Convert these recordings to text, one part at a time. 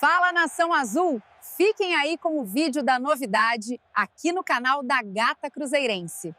Fala, Nação Azul! Fiquem aí com o vídeo da novidade aqui no canal da Gata Cruzeirense.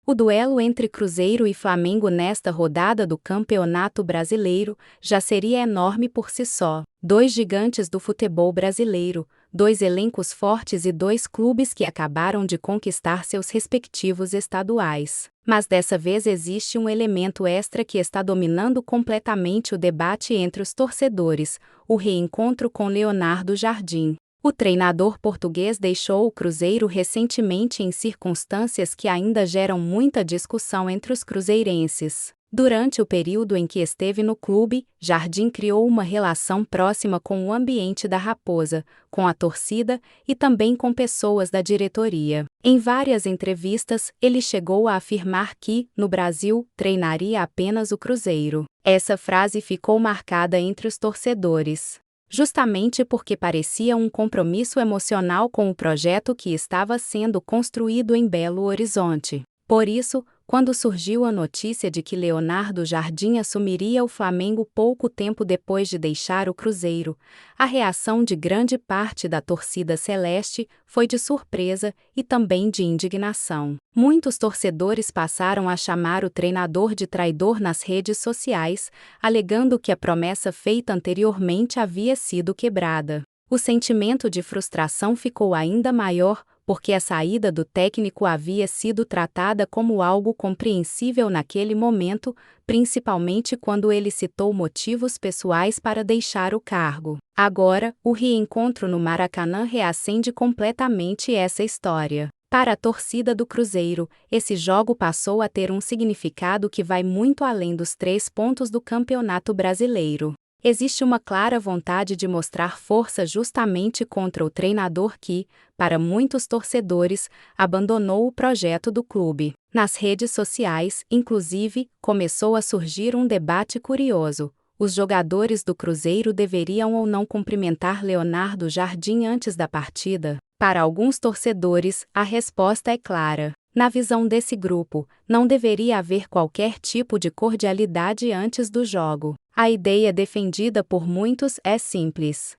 O duelo entre Cruzeiro e Flamengo nesta rodada do Campeonato Brasileiro já seria enorme por si só. Dois gigantes do futebol brasileiro, dois elencos fortes e dois clubes que acabaram de conquistar seus respectivos estaduais. Mas dessa vez existe um elemento extra que está dominando completamente o debate entre os torcedores: o reencontro com Leonardo Jardim. O treinador português deixou o Cruzeiro recentemente em circunstâncias que ainda geram muita discussão entre os cruzeirenses. Durante o período em que esteve no clube, Jardim criou uma relação próxima com o ambiente da Raposa, com a torcida e também com pessoas da diretoria. Em várias entrevistas, ele chegou a afirmar que, no Brasil, treinaria apenas o Cruzeiro. Essa frase ficou marcada entre os torcedores, justamente porque parecia um compromisso emocional com o projeto que estava sendo construído em Belo Horizonte. Por isso, quando surgiu a notícia de que Leonardo Jardim assumiria o Flamengo pouco tempo depois de deixar o Cruzeiro, a reação de grande parte da torcida celeste foi de surpresa e também de indignação. Muitos torcedores passaram a chamar o treinador de traidor nas redes sociais, alegando que a promessa feita anteriormente havia sido quebrada. O sentimento de frustração ficou ainda maior, porque a saída do técnico havia sido tratada como algo compreensível naquele momento, principalmente quando ele citou motivos pessoais para deixar o cargo. Agora, o reencontro no Maracanã reacende completamente essa história. Para a torcida do Cruzeiro, esse jogo passou a ter um significado que vai muito além dos 3 pontos do Campeonato Brasileiro. Existe uma clara vontade de mostrar força justamente contra o treinador que, para muitos torcedores, abandonou o projeto do clube. Nas redes sociais, inclusive, começou a surgir um debate curioso: os jogadores do Cruzeiro deveriam ou não cumprimentar Leonardo Jardim antes da partida? Para alguns torcedores, a resposta é clara. Na visão desse grupo, não deveria haver qualquer tipo de cordialidade antes do jogo. A ideia defendida por muitos é simples.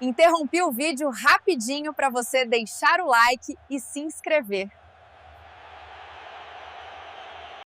Interrompi o vídeo rapidinho para você deixar o like e se inscrever.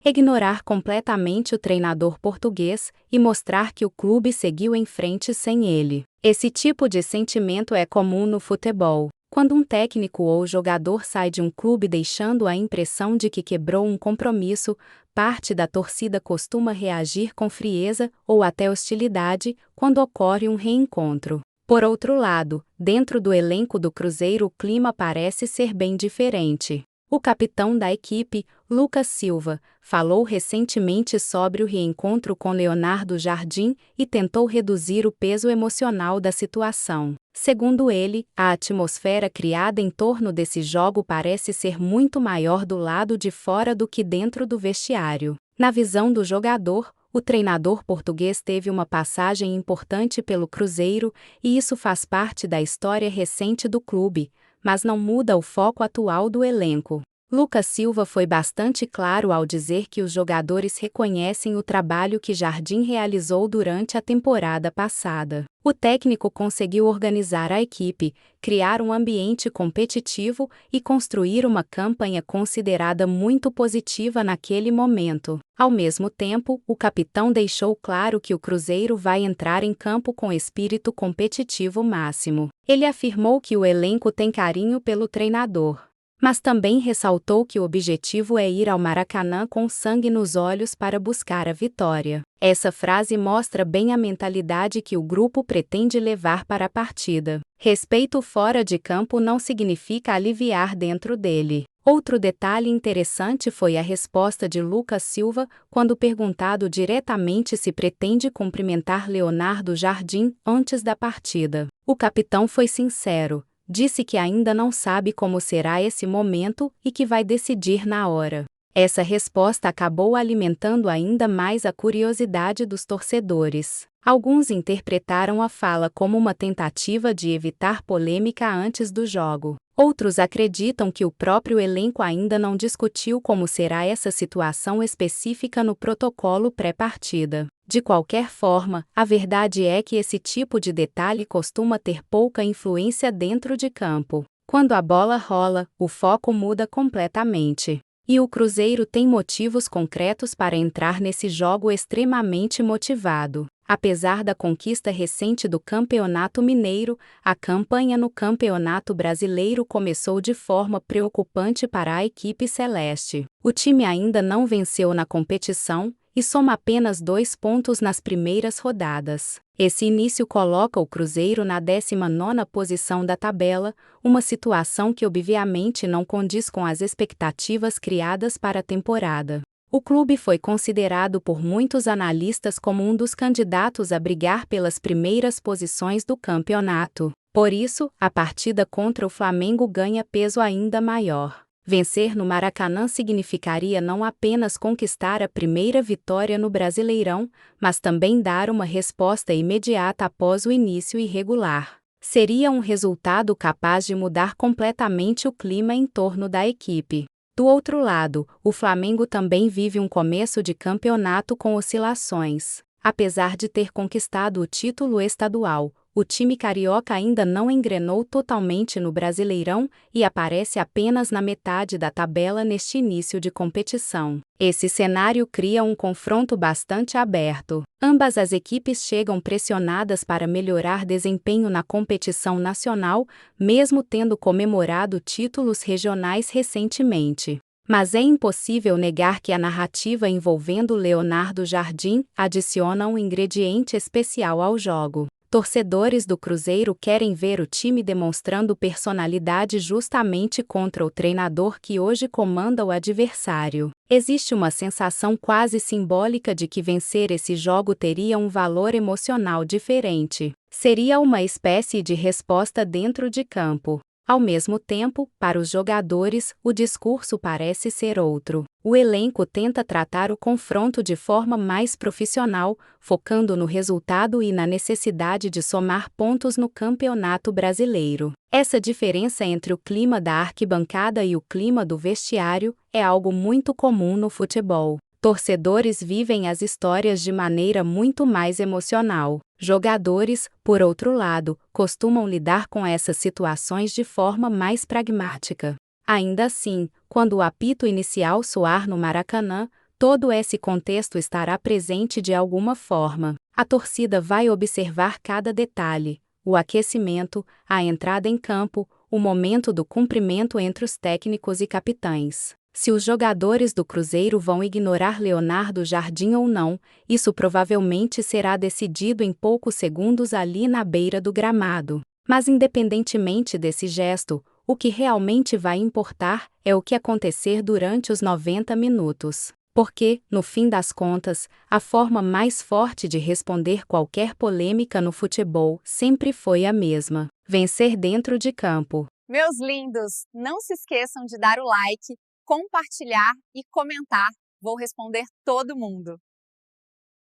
Ignorar completamente o treinador português e mostrar que o clube seguiu em frente sem ele. Esse tipo de sentimento é comum no futebol. Quando um técnico ou jogador sai de um clube deixando a impressão de que quebrou um compromisso, parte da torcida costuma reagir com frieza ou até hostilidade quando ocorre um reencontro. Por outro lado, dentro do elenco do Cruzeiro o clima parece ser bem diferente. O capitão da equipe, Lucas Silva, falou recentemente sobre o reencontro com Leonardo Jardim e tentou reduzir o peso emocional da situação. Segundo ele, a atmosfera criada em torno desse jogo parece ser muito maior do lado de fora do que dentro do vestiário. Na visão do jogador, o treinador português teve uma passagem importante pelo Cruzeiro e isso faz parte da história recente do clube, mas não muda o foco atual do elenco. Lucas Silva foi bastante claro ao dizer que os jogadores reconhecem o trabalho que Jardim realizou durante a temporada passada. O técnico conseguiu organizar a equipe, criar um ambiente competitivo e construir uma campanha considerada muito positiva naquele momento. Ao mesmo tempo, o capitão deixou claro que o Cruzeiro vai entrar em campo com espírito competitivo máximo. Ele afirmou que o elenco tem carinho pelo treinador, mas também ressaltou que o objetivo é ir ao Maracanã com sangue nos olhos para buscar a vitória. Essa frase mostra bem a mentalidade que o grupo pretende levar para a partida. Respeito fora de campo não significa aliviar dentro dele. Outro detalhe interessante foi a resposta de Lucas Silva quando perguntado diretamente se pretende cumprimentar Leonardo Jardim antes da partida. O capitão foi sincero. Disse que ainda não sabe como será esse momento e que vai decidir na hora. Essa resposta acabou alimentando ainda mais a curiosidade dos torcedores. Alguns interpretaram a fala como uma tentativa de evitar polêmica antes do jogo. Outros acreditam que o próprio elenco ainda não discutiu como será essa situação específica no protocolo pré-partida. De qualquer forma, a verdade é que esse tipo de detalhe costuma ter pouca influência dentro de campo. Quando a bola rola, o foco muda completamente. E o Cruzeiro tem motivos concretos para entrar nesse jogo extremamente motivado. Apesar da conquista recente do Campeonato Mineiro, a campanha no Campeonato Brasileiro começou de forma preocupante para a equipe celeste. O time ainda não venceu na competição e soma apenas 2 pontos nas primeiras rodadas. Esse início coloca o Cruzeiro na 19ª posição da tabela, uma situação que obviamente não condiz com as expectativas criadas para a temporada. O clube foi considerado por muitos analistas como um dos candidatos a brigar pelas primeiras posições do campeonato. Por isso, a partida contra o Flamengo ganha peso ainda maior. Vencer no Maracanã significaria não apenas conquistar a primeira vitória no Brasileirão, mas também dar uma resposta imediata após o início irregular. Seria um resultado capaz de mudar completamente o clima em torno da equipe. Do outro lado, o Flamengo também vive um começo de campeonato com oscilações. Apesar de ter conquistado o título estadual, o time carioca ainda não engrenou totalmente no Brasileirão e aparece apenas na metade da tabela neste início de competição. Esse cenário cria um confronto bastante aberto. Ambas as equipes chegam pressionadas para melhorar desempenho na competição nacional, mesmo tendo comemorado títulos regionais recentemente. Mas é impossível negar que a narrativa envolvendo Leonardo Jardim adiciona um ingrediente especial ao jogo. Torcedores do Cruzeiro querem ver o time demonstrando personalidade justamente contra o treinador que hoje comanda o adversário. Existe uma sensação quase simbólica de que vencer esse jogo teria um valor emocional diferente. Seria uma espécie de resposta dentro de campo. Ao mesmo tempo, para os jogadores, o discurso parece ser outro. O elenco tenta tratar o confronto de forma mais profissional, focando no resultado e na necessidade de somar pontos no Campeonato Brasileiro. Essa diferença entre o clima da arquibancada e o clima do vestiário é algo muito comum no futebol. Torcedores vivem as histórias de maneira muito mais emocional. Jogadores, por outro lado, costumam lidar com essas situações de forma mais pragmática. Ainda assim, quando o apito inicial soar no Maracanã, todo esse contexto estará presente de alguma forma. A torcida vai observar cada detalhe: o aquecimento, a entrada em campo, o momento do cumprimento entre os técnicos e capitães. Se os jogadores do Cruzeiro vão ignorar Leonardo Jardim ou não, isso provavelmente será decidido em poucos segundos ali na beira do gramado. Mas independentemente desse gesto, o que realmente vai importar é o que acontecer durante os 90 minutos. Porque, no fim das contas, a forma mais forte de responder qualquer polêmica no futebol sempre foi a mesma: vencer dentro de campo. Meus lindos, não se esqueçam de dar o like, compartilhar e comentar. Vou responder todo mundo.